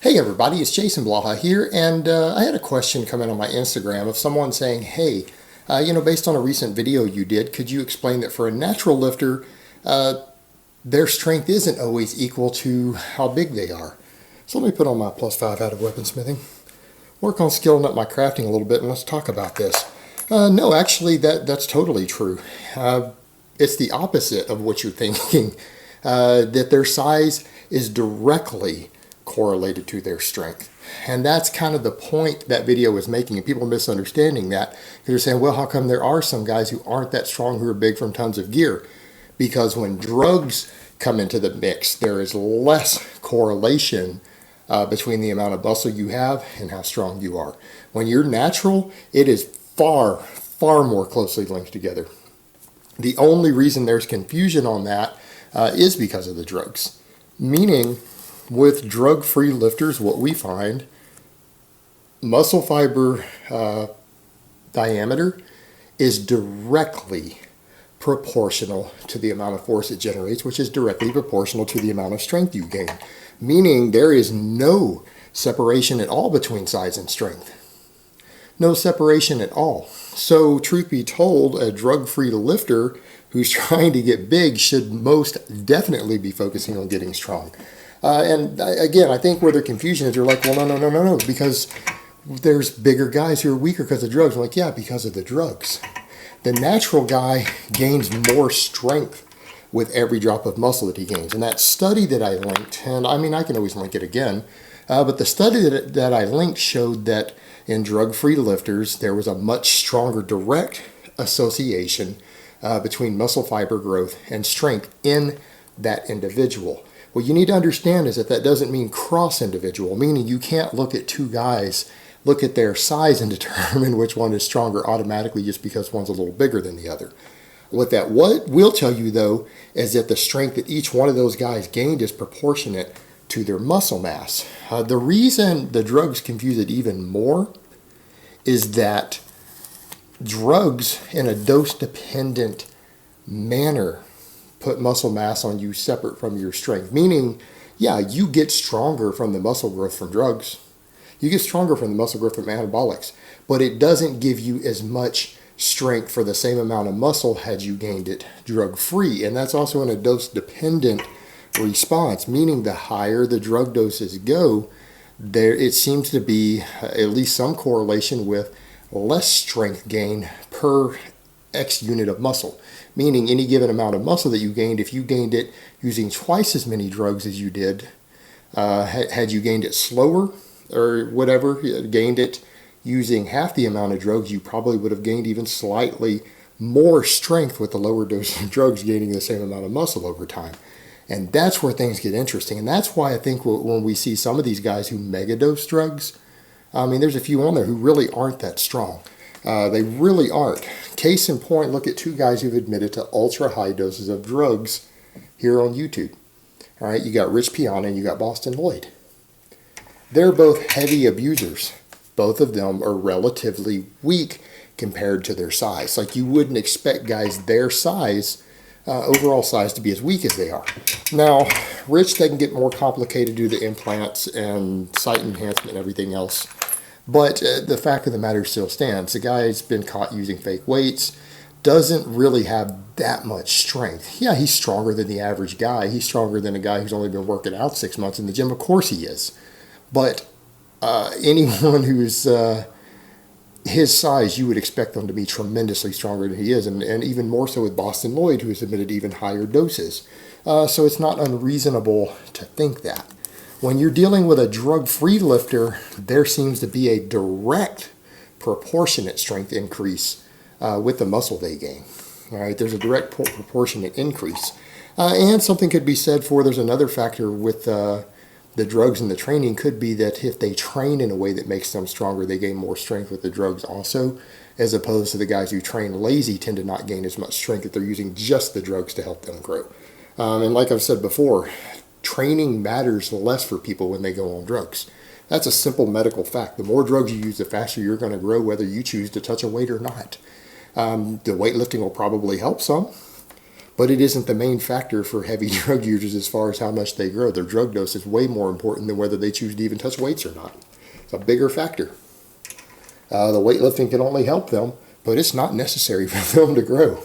Hey everybody, it's Jason Blaha here, and I had a question come in on my Instagram of someone saying, hey, based on a recent video you did, could you explain that for a natural lifter, their strength isn't always equal to how big they are? So let me put on my +5 out of weaponsmithing, work on skilling up my crafting a little bit, and let's talk about this. No, actually, that's totally true. It's the opposite of what you're thinking, that their size is directly correlated to their strength. And that's kind of the point that video was making, and people are misunderstanding that. They're saying, well, how come there are some guys who aren't that strong who are big from tons of gear? Because when drugs come into the mix, there is less correlation between the amount of muscle you have and how strong you are. When you're natural, it is far, far more closely linked together. The only reason there's confusion on that is because of the drugs. Meaning, with drug-free lifters, what we find, muscle fiber diameter is directly proportional to the amount of force it generates, which is directly proportional to the amount of strength you gain. Meaning there is no separation at all between size and strength. No separation at all. So truth be told, a drug-free lifter who's trying to get big should most definitely be focusing on getting strong. And again, I think where the confusion is, you're like, well, no, because there's bigger guys who are weaker because of drugs. I'm like, yeah, because of the drugs. The natural guy gains more strength with every drop of muscle that he gains. And that study that I linked, and I mean, I can always link it again, but the study that I linked showed that in drug-free lifters, there was a much stronger direct association between muscle fiber growth and strength in that individual. What you need to understand is that doesn't mean cross-individual, meaning you can't look at two guys, look at their size and determine which one is stronger automatically just because one's a little bigger than the other. What will tell you, though, is that the strength that each one of those guys gained is proportionate to their muscle mass. The reason the drugs confuse it even more is that drugs in a dose-dependent manner put muscle mass on you separate from your strength. Meaning, yeah, you get stronger from the muscle growth from drugs. You get stronger from the muscle growth from anabolics. But it doesn't give you as much strength for the same amount of muscle had you gained it drug-free. And that's also in a dose-dependent response. Meaning the higher the drug doses go, it seems to be at least some correlation with less strength gain per X unit of muscle. Meaning any given amount of muscle that you gained, if you gained it using twice as many drugs as you did, had you gained it slower or whatever, gained it using half the amount of drugs, you probably would have gained even slightly more strength with the lower dose of drugs gaining the same amount of muscle over time. And that's where things get interesting. And that's why I think when we see some of these guys who megadose drugs, I mean, there's a few on there who really aren't that strong. They really aren't. Case in point, look at two guys who've admitted to ultra high doses of drugs here on YouTube. All right, you got Rich Piana and you got Boston Lloyd. They're both heavy abusers. Both of them are relatively weak compared to their size. Like you wouldn't expect guys their size, overall size, to be as weak as they are. Now, Rich, they can get more complicated due to implants and site enhancement and everything else. But the fact of the matter still stands. The guy's been caught using fake weights, doesn't really have that much strength. Yeah, he's stronger than the average guy. He's stronger than a guy who's only been working out 6 months in the gym. Of course he is. But anyone who's his size, you would expect them to be tremendously stronger than he is. And even more so with Boston Lloyd, who has admitted even higher doses. So it's not unreasonable to think that. When you're dealing with a drug-free lifter, there seems to be a direct proportionate strength increase with the muscle they gain. All right, there's a direct proportionate increase. And something could be said for, there's another factor with the drugs and the training could be that if they train in a way that makes them stronger, they gain more strength with the drugs also, as opposed to the guys who train lazy tend to not gain as much strength if they're using just the drugs to help them grow. And like I've said before, training matters less for people when they go on drugs. That's a simple medical fact. The more drugs you use, the faster you're going to grow, whether you choose to touch a weight or not. The weightlifting will probably help some, but it isn't the main factor for heavy drug users as far as how much they grow. Their drug dose is way more important than whether they choose to even touch weights or not. It's a bigger factor. The weightlifting can only help them, but it's not necessary for them to grow.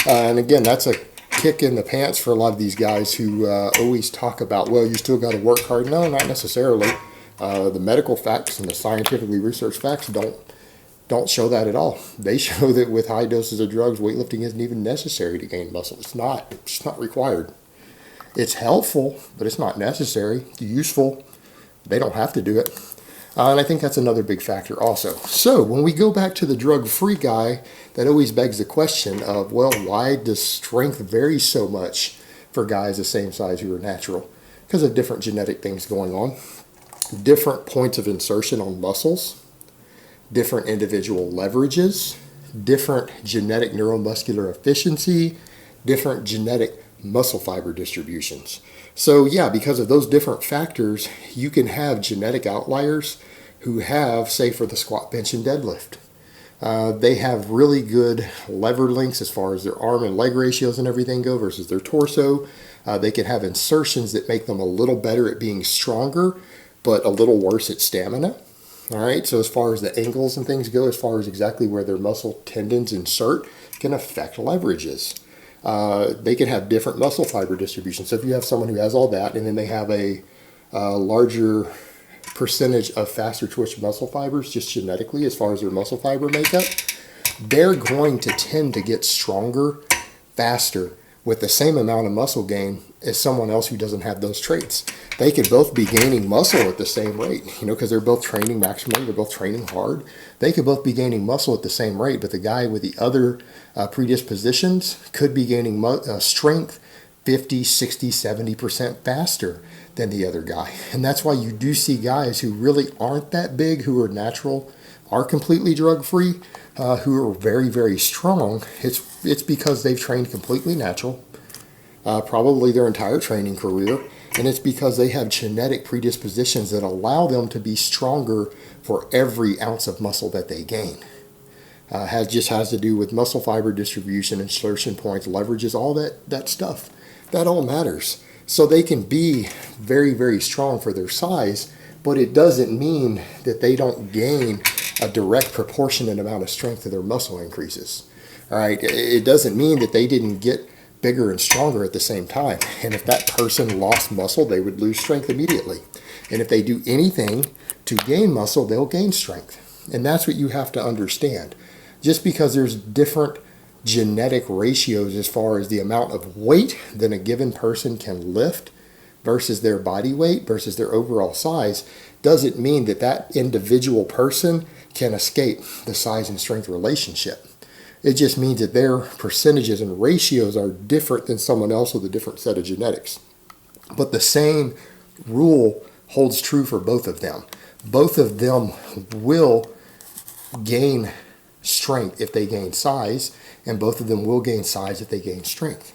And again, that's a kick in the pants for a lot of these guys who always talk about, well, you still got to work hard. No, not necessarily. The medical facts and the scientifically researched facts don't show that at all. They show that with high doses of drugs, weightlifting isn't even necessary to gain muscle. It's not required. It's helpful, but it's not necessary. It's useful. They don't have to do it. And I think that's another big factor also. So when we go back to the drug-free guy, that always begs the question of, well, why does strength vary so much for guys the same size who are natural? Because of different genetic things going on, different points of insertion on muscles, different individual leverages, different genetic neuromuscular efficiency, different genetic muscle fiber distributions. So yeah, because of those different factors, you can have genetic outliers who have, say for the squat, bench, and deadlift. They have really good lever links as far as their arm and leg ratios and everything go versus their torso. They can have insertions that make them a little better at being stronger, but a little worse at stamina. All right, so as far as the angles and things go, as far as exactly where their muscle tendons insert, can affect leverages. They can have different muscle fiber distribution. So if you have someone who has all that, and then they have a larger percentage of faster twitch muscle fibers just genetically as far as their muscle fiber makeup, they're going to tend to get stronger faster with the same amount of muscle gain as someone else who doesn't have those traits. They could both be gaining muscle at the same rate, because they're both training maximally, they're both training hard. They could both be gaining muscle at the same rate, but the guy with the other predispositions could be gaining strength 50, 60, 70% faster than the other guy. And that's why you do see guys who really aren't that big, who are natural, are completely drug-free, who are very, very strong. It's because they've trained completely natural, probably their entire training career, and it's because they have genetic predispositions that allow them to be stronger for every ounce of muscle that they gain. Just has to do with muscle fiber distribution, insertion points, leverages, all that stuff. That all matters. So they can be very, very strong for their size, but it doesn't mean that they don't gain a direct proportionate amount of strength to their muscle increases. All right, it doesn't mean that they didn't get bigger and stronger at the same time. And if that person lost muscle, they would lose strength immediately. And if they do anything to gain muscle, they'll gain strength. And that's what you have to understand. Just because there's different genetic ratios as far as the amount of weight that a given person can lift versus their body weight versus their overall size doesn't mean that that individual person can escape the size and strength relationship. It just means that their percentages and ratios are different than someone else with a different set of genetics. But the same rule holds true for both of them. Both of them will gain strength if they gain size, and both of them will gain size if they gain strength.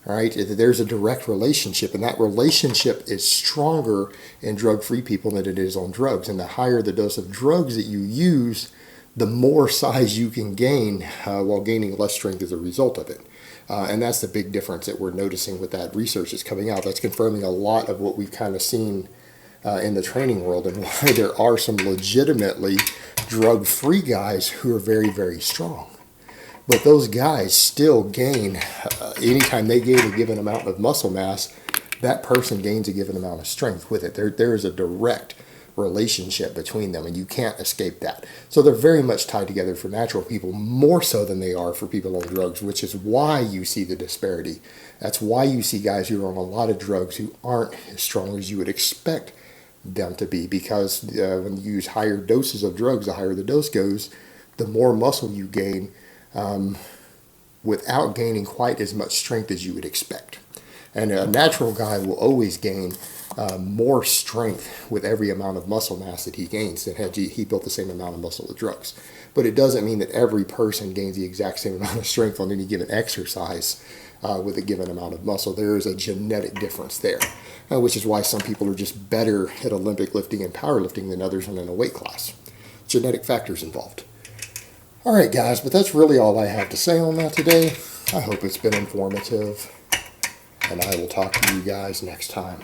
All right, there's a direct relationship, and that relationship is stronger in drug-free people than it is on drugs. And the higher the dose of drugs that you use, the more size you can gain while gaining less strength as a result of it. And that's the big difference that we're noticing with that research that's coming out. That's confirming a lot of what we've kind of seen in the training world, and why there are some legitimately drug-free guys who are very, very strong. But those guys still gain, anytime they gain a given amount of muscle mass, that person gains a given amount of strength with it. There is a direct relationship between them, and you can't escape that. So they're very much tied together for natural people, more so than they are for people on drugs, which is why you see the disparity. That's why you see guys who are on a lot of drugs who aren't as strong as you would expect them to be, because when you use higher doses of drugs, the higher the dose goes, the more muscle you gain without gaining quite as much strength as you would expect. And a natural guy will always gain more strength with every amount of muscle mass that he gains than had he built the same amount of muscle with drugs. But it doesn't mean that every person gains the exact same amount of strength on any given exercise with a given amount of muscle. There is a genetic difference there, which is why some people are just better at Olympic lifting and powerlifting than others in a weight class. Genetic factors involved. All right, guys, but that's really all I have to say on that today. I hope it's been informative, and I will talk to you guys next time.